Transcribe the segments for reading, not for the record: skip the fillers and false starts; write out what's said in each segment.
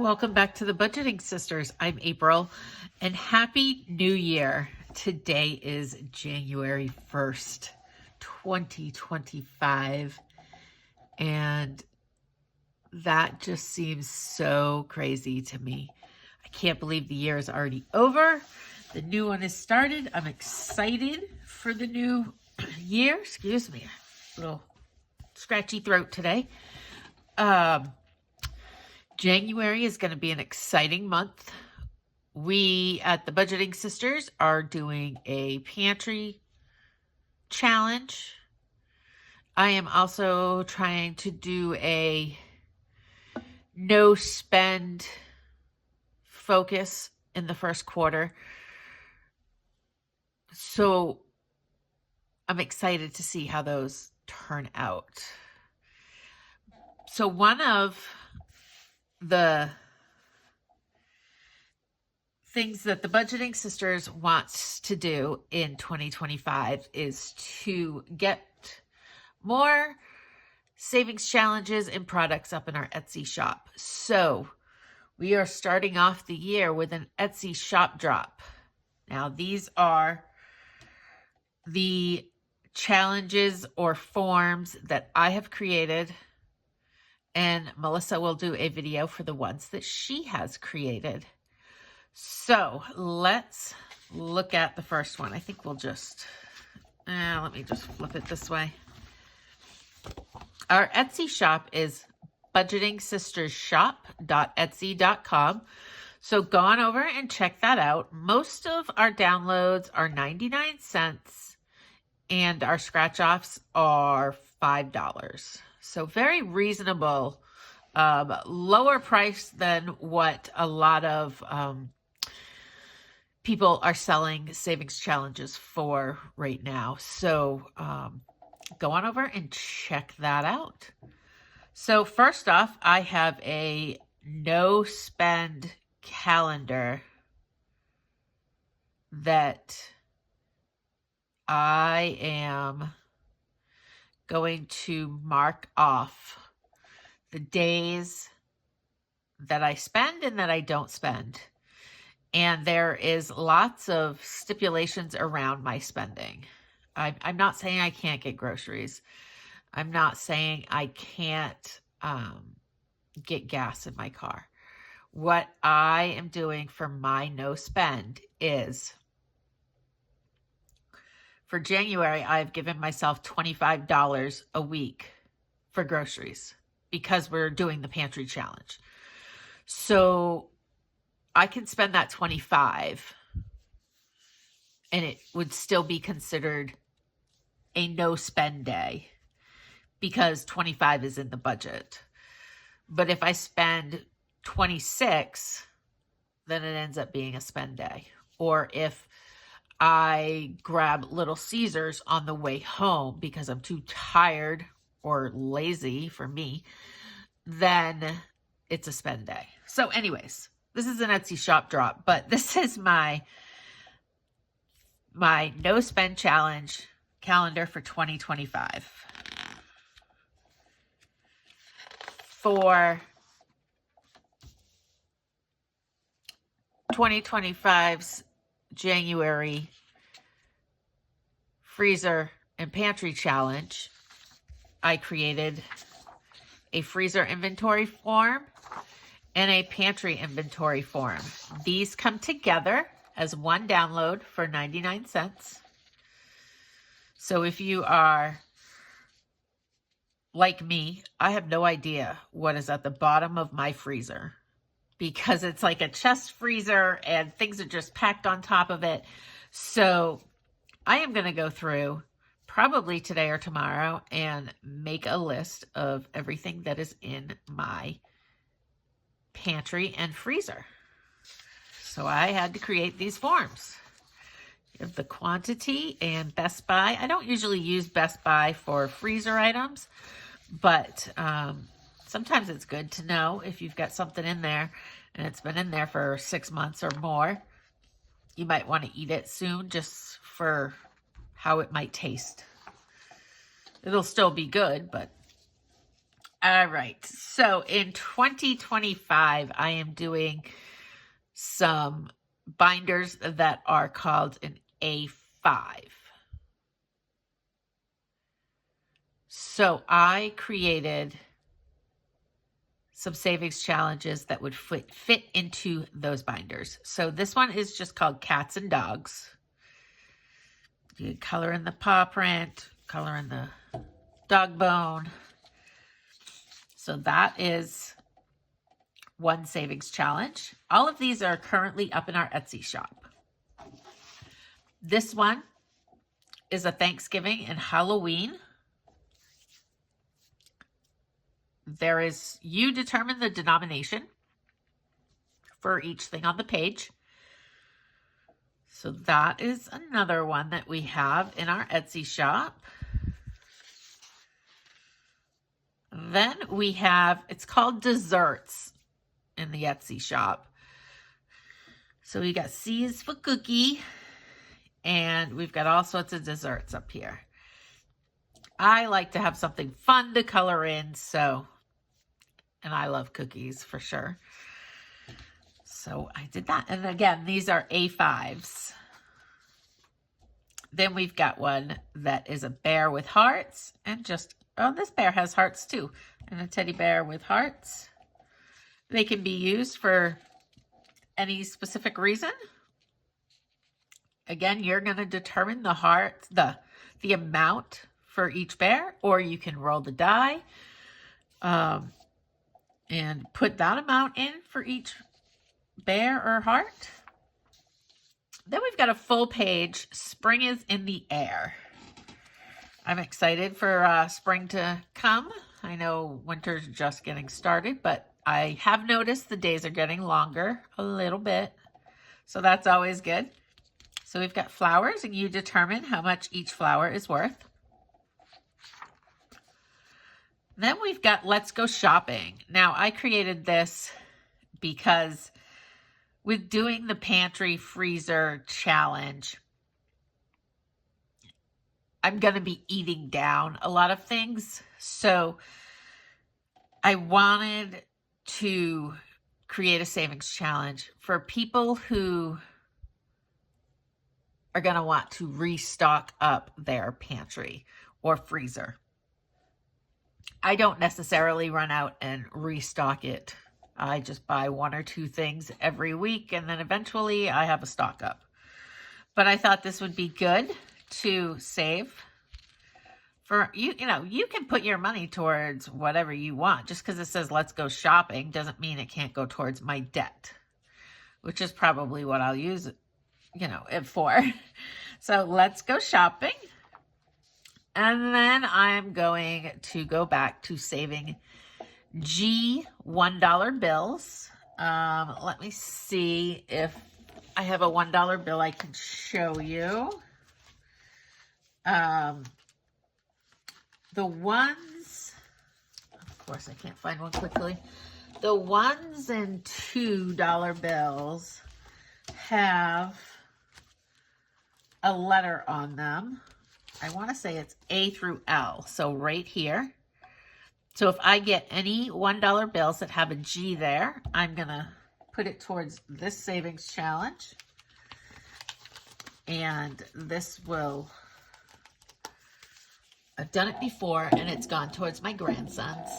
welcome back to the Budgeting Sisters. I'm April, and Happy New Year. Today is January 1st, 2025, and that just seems so crazy to me. I can't believe the year is already over. The new one has started. I'm excited for the new year. Excuse me, a little scratchy throat today. January is going to be an exciting month. We at the Budgeting Sisters are doing a pantry challenge. I am also trying to do a no spend focus in the first quarter. So I'm excited to see how those turn out. So one of the things that the Budgeting Sisters wants to do in 2025 is to get more savings challenges and products up in our Etsy shop. So we are starting off the year with an Etsy shop drop. Now these are the challenges or forms that I have created, and Melissa will do a video for the ones that she has created. So let's look at the first one. I think we'll just, let me just flip it this way. Our Etsy shop is budgetingsistersshop.etsy.com. So go on over and check that out. Most of our downloads are 99 cents and our scratch offs are $5. So very reasonable, lower price than what a lot of people are selling savings challenges for right now. So go on over and check that out. So first off, I have a no spend calendar that I am going to mark off the days that I spend and that I don't spend. And there is lots of stipulations around my spending. I'm not saying I can't get groceries. I'm not saying I can't get gas in my car. What I am doing for my no spend is, for January, I've given myself $25 a week for groceries because we're doing the pantry challenge. So I can spend that $25 and it would still be considered a no spend day because $25 is in the budget. But if I spend $26, then it ends up being a spend day. Or if I grab Little Caesars on the way home because I'm too tired or lazy for me, then it's a spend day. So anyways, this is an Etsy shop drop, but this is my no spend challenge calendar for 2025. For 2025's January freezer and pantry challenge, I created a freezer inventory form and a pantry inventory form. These come together as one download for 99 cents. So if you are like me, I have no idea what is at the bottom of my freezer because it's like a chest freezer and things are just packed on top of it. So I am going to go through probably today or tomorrow and make a list of everything that is in my pantry and freezer. So I had to create these forms. You have the quantity and Best Buy. I don't usually use Best Buy for freezer items, but sometimes it's good to know if you've got something in there and it's been in there for 6 months or more. You might want to eat it soon just for how it might taste. It'll still be good, but All right. So in 2025, I am doing some binders that are called an A5. So I created some savings challenges that would fit into those binders. So this one is just called Cats and Dogs. You color in the paw print, color in the dog bone. So that is one savings challenge. All of these are currently up in our Etsy shop. This one is a Thanksgiving and Halloween. You determine the denomination for each thing on the page. So that is another one that we have in our Etsy shop. Then we have, it's called Desserts in the Etsy shop. So we got C is for cookie, and we've got all sorts of desserts up here. I like to have something fun to color in, and I love cookies for sure. So I did that. And again, these are A5s. Then we've got one that is a bear with hearts, and this bear has hearts too, and a teddy bear with hearts. They can be used for any specific reason. Again, you're going to determine the amount for each bear, or you can roll the die and put that amount in for each bear or heart. Then we've got a full page, Spring is in the Air. I'm excited for spring to come. I know winter's just getting started, but I have noticed the days are getting longer a little bit. So that's always good. So we've got flowers, and you determine how much each flower is worth. Then we've got Let's Go Shopping. Now, I created this because with doing the pantry freezer challenge, I'm going to be eating down a lot of things. So I wanted to create a savings challenge for people who are going to want to restock up their pantry or freezer. I don't necessarily run out and restock it. I just buy one or two things every week, and then eventually I have a stock up. But I thought this would be good to save for you. You can put your money towards whatever you want. Just because it says let's go shopping doesn't mean it can't go towards my debt, which is probably what I'll use it for. So let's go shopping. And then I'm going to go back to saving G $1 bills. Let me see if I have a $1 bill I can show you. The ones, of course I can't find one quickly. The $1 and $2 bills have a letter on them. I want to say it's A through L. So right here. So if I get any $1 bills that have a G there, I'm going to put it towards this savings challenge. And this will, I've done it before, and it's gone towards my grandsons.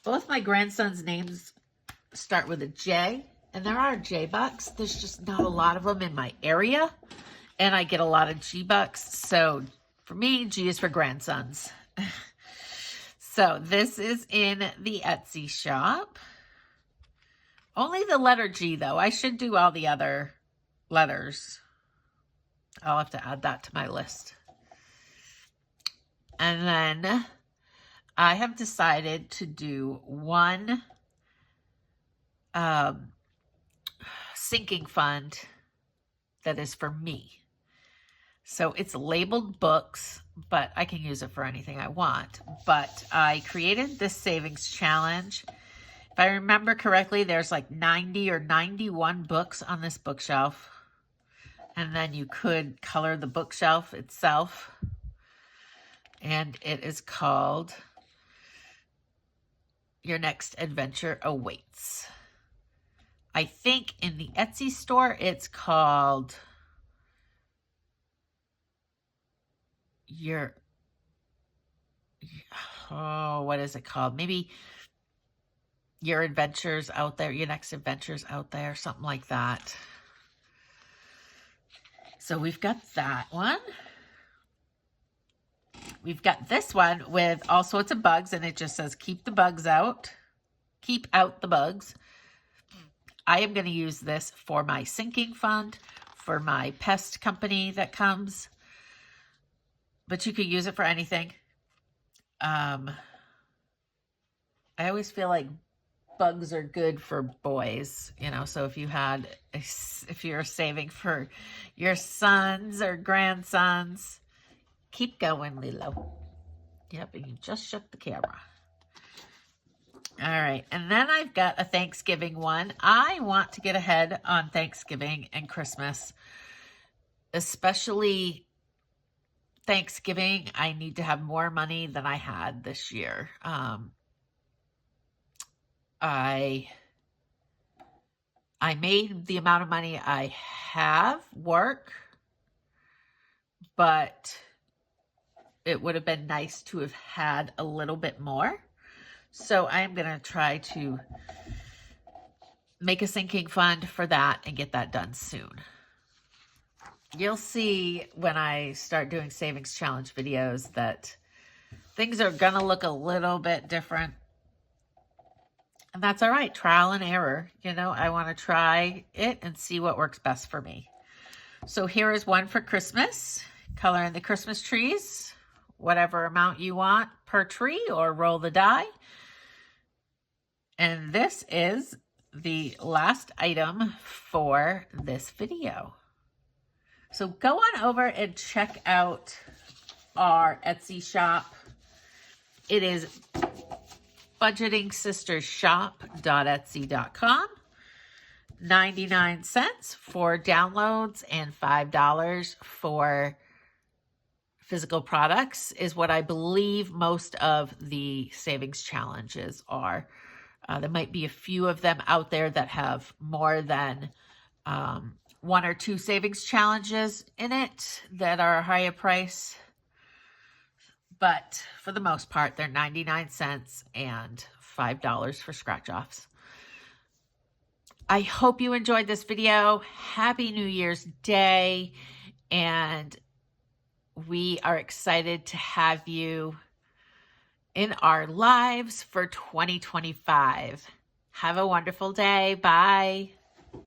Both my grandsons' names start with a J, and there are J bucks. There's just not a lot of them in my area, and I get a lot of G bucks. So for me, G is for grandsons. So this is in the Etsy shop. Only the letter G, though. I should do all the other letters. I'll have to add that to my list. And then I have decided to do one sinking fund that is for me. So it's labeled books, but I can use it for anything I want. But I created this savings challenge. If I remember correctly, there's like 90 or 91 books on this bookshelf. And then you could color the bookshelf itself. And it is called your next adventure awaits. I think in the Etsy store, it's called what is it called? Maybe your adventures out there, your next adventures out there, something like that. So we've got that one. We've got this one with all sorts of bugs, and it just says, keep the bugs out. Keep out the bugs. I am going to use this for my sinking fund, for my pest company that comes. But you could use it for anything. I always feel like bugs are good for boys, you know, so if you're saving for your sons or grandsons, keep going, Lilo. Yep, and you just shut the camera. All right, and then I've got a Thanksgiving one. I want to get ahead on Thanksgiving and Christmas, especially Thanksgiving. I need to have more money than I had this year. I made the amount of money I have work, but it would have been nice to have had a little bit more. So I'm going to try to make a sinking fund for that and get that done soon. You'll see when I start doing savings challenge videos that things are going to look a little bit different. And that's all right. Trial and error. You know, I want to try it and see what works best for me. So here is one for Christmas. Color in the Christmas trees, whatever amount you want per tree, or roll the die. And this is the last item for this video. So go on over and check out our Etsy shop. It is budgetingsistersshop.etsy.com. 99 cents for downloads and $5 for physical products is what I believe most of the savings challenges are. There might be a few of them out there that have more than one or two savings challenges in it that are a higher price. But for the most part, they're 99 cents and $5 for scratch-offs. I hope you enjoyed this video. Happy New Year's Day. And we are excited to have you in our lives for 2025. Have a wonderful day. Bye.